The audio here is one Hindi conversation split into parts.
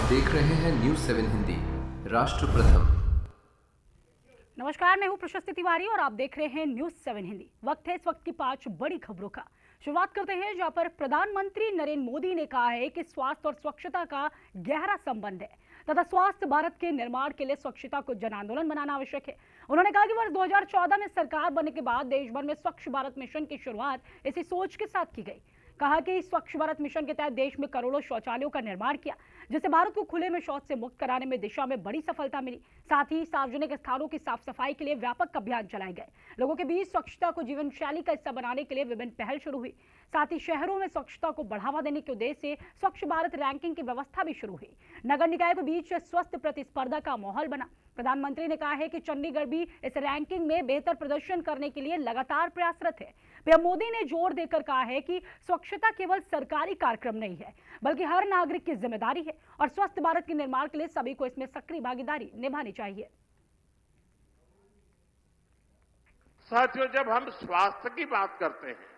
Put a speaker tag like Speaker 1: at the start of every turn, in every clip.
Speaker 1: देख रहे हैं न्यूज़ 7 हिंदी, राष्ट्र प्रथम।
Speaker 2: नमस्कार, मैं हूं प्रशस्ति तिवारी और आप देख रहे हैं न्यूज़ 7 हिंदी। वक्त है इस वक्त की 5 बड़ी खबरों का। शुरुआत करते हैं जहां पर प्रधानमंत्री नरेंद्र मोदी ने कहा है कि स्वास्थ्य और स्वच्छता का गहरा संबंध है तथा स्वास्थ्य भारत के निर्माण के लिए स्वच्छता को जन आंदोलन बनाना आवश्यक है। उन्होंने कहा कि वर्ष 2014 में सरकार बनने के बाद देश भर में स्वच्छ भारत मिशन की शुरुआत इसी सोच के साथ की गई। कहा कि स्वच्छ भारत मिशन के तहत देश में करोड़ों शौचालयों का निर्माण किया, जिससे भारत को खुले में शौच से मुक्त कराने में दिशा में बड़ी सफलता मिली। साथ ही सार्वजनिक स्थानों की साफ सफाई के लिए व्यापक अभियान चलाए गए। लोगों के बीच स्वच्छता को जीवन शैली का हिस्सा बनाने के लिए विभिन्न पहल शुरू हुई। साथ ही शहरों में स्वच्छता को बढ़ावा देने के उद्देश्य से स्वच्छ भारत रैंकिंग की व्यवस्था भी शुरू हुई। नगर निकाय के बीच स्वस्थ प्रतिस्पर्धा का माहौल बना। प्रधानमंत्री ने कहा है कि चंडीगढ़ भी इस रैंकिंग में बेहतर प्रदर्शन करने के लिए लगातार प्रयासरत है। पीएम मोदी ने जोर देकर कहा है कि स्वच्छता केवल सरकारी कार्यक्रम नहीं है, बल्कि हर नागरिक की जिम्मेदारी है और स्वस्थ भारत के निर्माण के लिए सभी को इसमें सक्रिय भागीदारी निभानी चाहिए।
Speaker 3: साथियों, जब हम स्वास्थ्य की बात करते हैं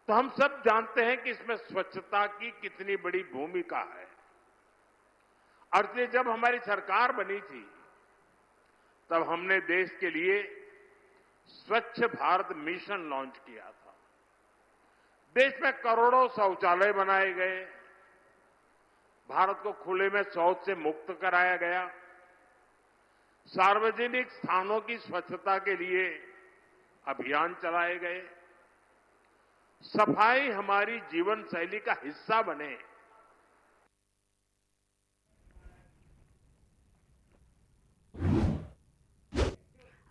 Speaker 3: तो हम सब जानते हैं कि इसमें स्वच्छता की कितनी बड़ी भूमिका है। और इसलिए जब हमारी सरकार बनी थी तब हमने देश के लिए स्वच्छ भारत मिशन लॉन्च किया था। देश में करोड़ों शौचालय बनाए गए, भारत को खुले में शौच से मुक्त कराया गया, सार्वजनिक स्थानों की स्वच्छता के लिए अभियान चलाए गए, सफाई हमारी जीवन शैली का हिस्सा बने।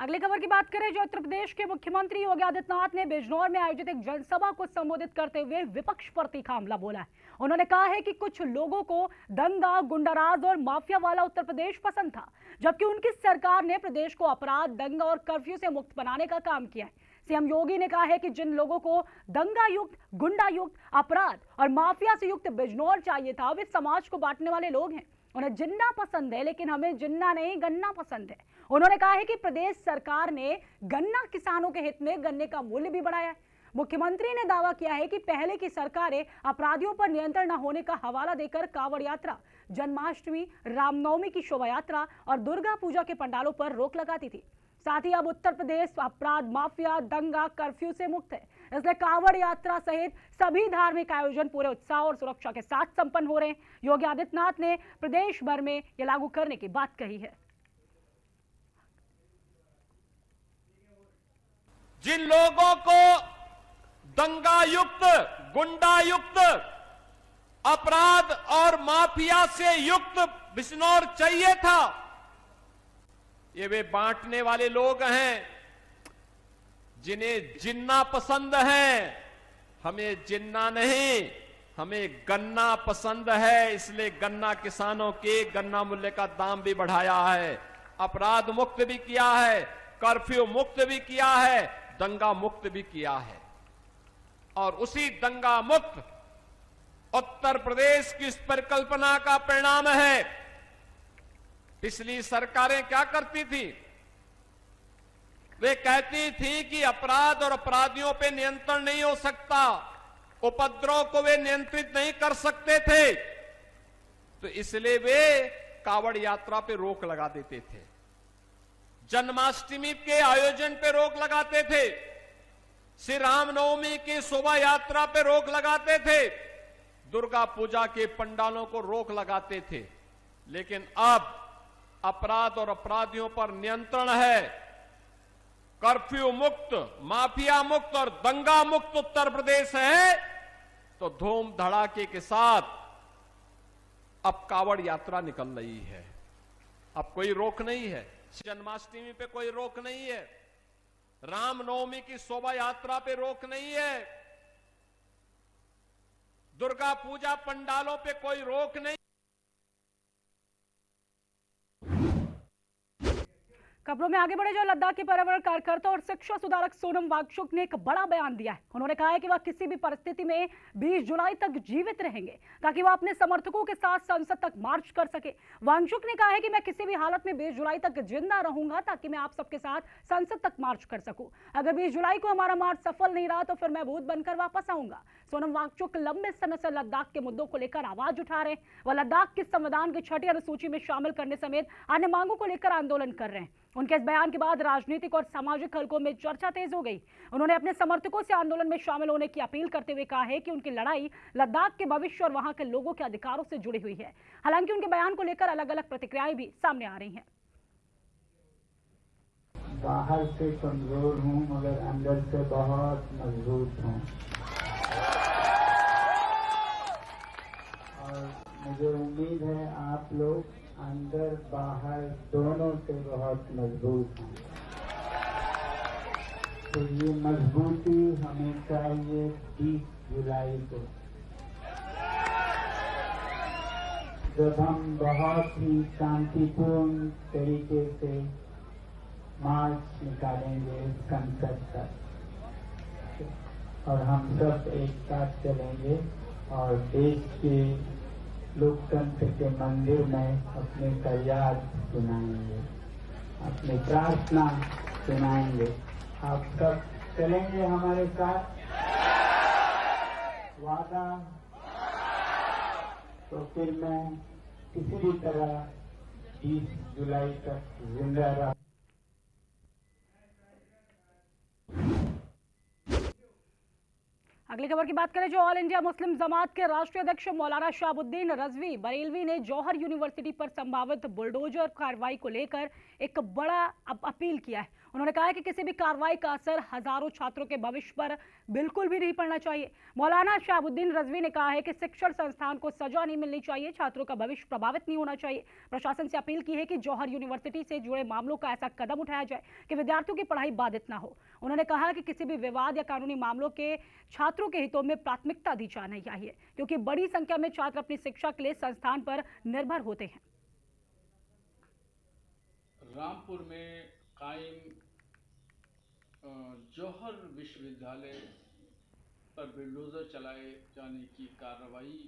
Speaker 2: अगली खबर की बात करें जो उत्तर प्रदेश के मुख्यमंत्री योगी आदित्यनाथ ने बिजनौर में आयोजित एक जनसभा को संबोधित करते हुए विपक्ष पर तीखा हमला बोला है। उन्होंने कहा है कि कुछ लोगों को दंगा, गुंडाराज और माफिया वाला उत्तर प्रदेश पसंद था, जबकि उनकी सरकार ने प्रदेश को अपराध, दंगा और कर्फ्यू से मुक्त बनाने का काम किया है। सीएम योगी ने कहा है कि जिन लोगों को दंगा युक्त, गुंडा युक्त, अपराध और माफिया से युक्त बिजनौर चाहिए था, वे समाज को बांटने वाले लोग हैं। उन्हें जिन्ना पसंद है, लेकिन हमें जिन्ना नहीं गन्ना पसंद है। उन्होंने कहा है कि प्रदेश सरकार ने गन्ना किसानों के हित में गन्ने का मूल्य भी बढ़ाया है। मुख्यमंत्री ने दावा किया है कि पहले की सरकारें अपराधियों पर नियंत्रण न होने का हवाला देकर कांवड़ यात्रा, जन्माष्टमी, रामनवमी की शोभा यात्रा और दुर्गा पूजा के पंडालों पर रोक लगाती थी। साथ ही अब उत्तर प्रदेश अपराध, माफिया, दंगा, कर्फ्यू से मुक्त है, इसलिए कांवड़ यात्रा सहित सभी धार्मिक आयोजन पूरे उत्साह और सुरक्षा के साथ संपन्न हो रहे हैं। योगी आदित्यनाथ ने प्रदेश भर में यह लागू करने की बात कही है।
Speaker 4: जिन लोगों को दंगा युक्त, गुंडा युक्त, अपराध और माफिया से युक्त बिजनौर चाहिए था, ये वे बांटने वाले लोग हैं। जिन्हें जिन्ना पसंद है, हमें जिन्ना नहीं, हमें गन्ना पसंद है। इसलिए गन्ना किसानों के गन्ना मूल्य का दाम भी बढ़ाया है, अपराध मुक्त भी किया है, कर्फ्यू मुक्त भी किया है, दंगा मुक्त भी किया है। और उसी दंगा मुक्त उत्तर प्रदेश की इस परिकल्पना का परिणाम है। पिछली सरकारें क्या करती थी? वे कहती थी कि अपराध और अपराधियों पे नियंत्रण नहीं हो सकता, उपद्रव को वे नियंत्रित नहीं कर सकते थे, तो इसलिए वे कांवड़ यात्रा पे रोक लगा देते थे, जन्माष्टमी के आयोजन पे रोक लगाते थे, श्री रामनवमी की शोभा यात्रा पे रोक लगाते थे, दुर्गा पूजा के पंडालों को रोक लगाते थे। लेकिन अब अपराध और अपराधियों पर नियंत्रण है, कर्फ्यू मुक्त, माफिया मुक्त और दंगा मुक्त उत्तर प्रदेश है, तो धूम धड़ाके के साथ अब कांवड़ यात्रा निकल रही है। अब कोई रोक नहीं है, जन्माष्टमी पे कोई रोक नहीं है, रामनवमी की शोभा यात्रा पे रोक नहीं है, दुर्गा पूजा पंडालों पे कोई रोक नहीं।
Speaker 2: खबरों में आगे बढ़े जो लद्दाख के पर्यावरण कार्यकर्ता और शिक्षा सुधारक सोनम वांगचुक ने एक बड़ा बयान दिया है। उन्होंने कहा है कि वह किसी भी परिस्थिति में 20 जुलाई तक जीवित रहेंगे ताकि वह अपने समर्थकों के साथ संसद तक मार्च कर सके। वांगचुक ने कहा है कि मैं किसी भी हालत में 20 जुलाई तक जिंदा रहूंगा ताकि मैं आप सबके साथ संसद तक मार्च कर सकूं। अगर 20 जुलाई को हमारा मार्च सफल नहीं रहा तो फिर मैं भूत बनकर वापस आऊंगा। सोनम वांगचुक लंबे समय से लद्दाख के मुद्दों को लेकर आवाज उठा रहे हैं। वह लद्दाख के संविधान की 6ठी अनुसूची में शामिल करने समेत अन्य मांगों को लेकर आंदोलन कर रहे हैं। उनके इस बयान के बाद राजनीतिक और सामाजिक हलकों में चर्चा तेज हो गई। उन्होंने अपने समर्थकों से आंदोलन में शामिल होने की अपील करते हुए कहा है कि उनकी लड़ाई लद्दाख के भविष्य और वहां के लोगों के अधिकारों से जुड़ी हुई है। हालांकि उनके बयान को लेकर अलग अलग प्रतिक्रियाएं भी सामने आ रही हैं।
Speaker 5: बाहर से कमजोर हूं मगर अंदर से बहुत मजबूत हूं और मुझे उम्मीद है आप लोग अंदर बाहर दोनों से बहुत मजबूत हैं। तो ये मजबूती हमें चाहिए 20 जुलाई को, जब हम बहुत ही शांतिपूर्ण तरीके से मार्च निकालेंगे संसद तक और हम सब एक साथ चलेंगे और देश के लोकतंत्र के मंदिर में अपने फरियाद सुनाएंगे, अपनी प्रार्थना सुनाएंगे। आप सब चलेंगे हमारे साथ? वादा? तो फिर मैं किसी भी तरह 20 जुलाई तक जिंदा रह।
Speaker 2: अगली खबर की बात करें जो ऑल इंडिया मुस्लिम जमात के राष्ट्रीय अध्यक्ष मौलाना शहाबुद्दीन रजवी बरेलवी ने जौहर यूनिवर्सिटी पर संभावित बुलडोजर कार्रवाई को लेकर एक बड़ा अपील किया है। उन्होंने कहा है कि किसी भी कार्रवाई का असर हजारों छात्रों के भविष्य पर बिल्कुल भी नहीं पड़ना चाहिए। मौलाना शहाबुद्दीन रजवी ने कहा है कि शिक्षण संस्थान को सजा नहीं मिलनी चाहिए, छात्रों का भविष्य प्रभावित नहीं होना चाहिए। प्रशासन से अपील की है कि जौहर यूनिवर्सिटी से जुड़े मामलों का ऐसा कदम उठाया जाए कि विद्यार्थियों की पढ़ाई बाधित न हो। उन्होंने कहा कि किसी भी विवाद या कानूनी मामलों के छात्रों के हितों में प्राथमिकता दी जानी चाहिए क्योंकि बड़ी संख्या में छात्र अपनी शिक्षा के लिए संस्थान पर निर्भर होते हैं।
Speaker 6: रामपुर में कायम जौहर विश्वविद्यालय पर बुलडोजर चलाए जाने की कार्रवाई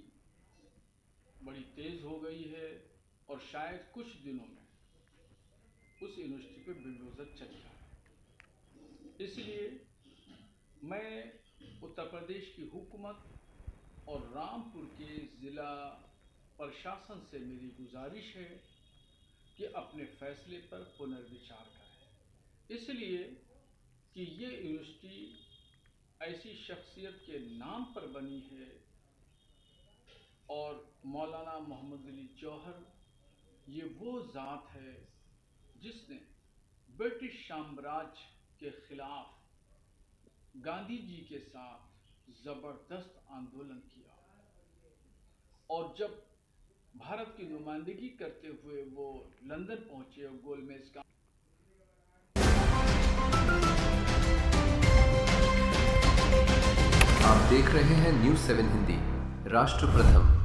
Speaker 6: बड़ी तेज हो गई है और शायद कुछ दिनों में उस यूनिवर्सिटी पर बुलडोजर चल जाए। इसलिए मैं उत्तर प्रदेश की हुकूमत और रामपुर के ज़िला प्रशासन से मेरी गुजारिश है कि अपने फैसले पर पुनर्विचार करें, इसलिए कि ये यूनिवर्सिटी ऐसी शख्सियत के नाम पर बनी है और मौलाना मोहम्मद अली जौहर ये वो ज़ात है जिसने ब्रिटिश साम्राज्य के खिलाफ गांधी जी के साथ ज़बरदस्त आंदोलन किया और जब भारत की नुमाइंदगी करते हुए वो लंदन पहुंचे और गोलमेज का
Speaker 1: आप देख रहे हैं न्यूज़ 7 हिंदी, राष्ट्र प्रथम।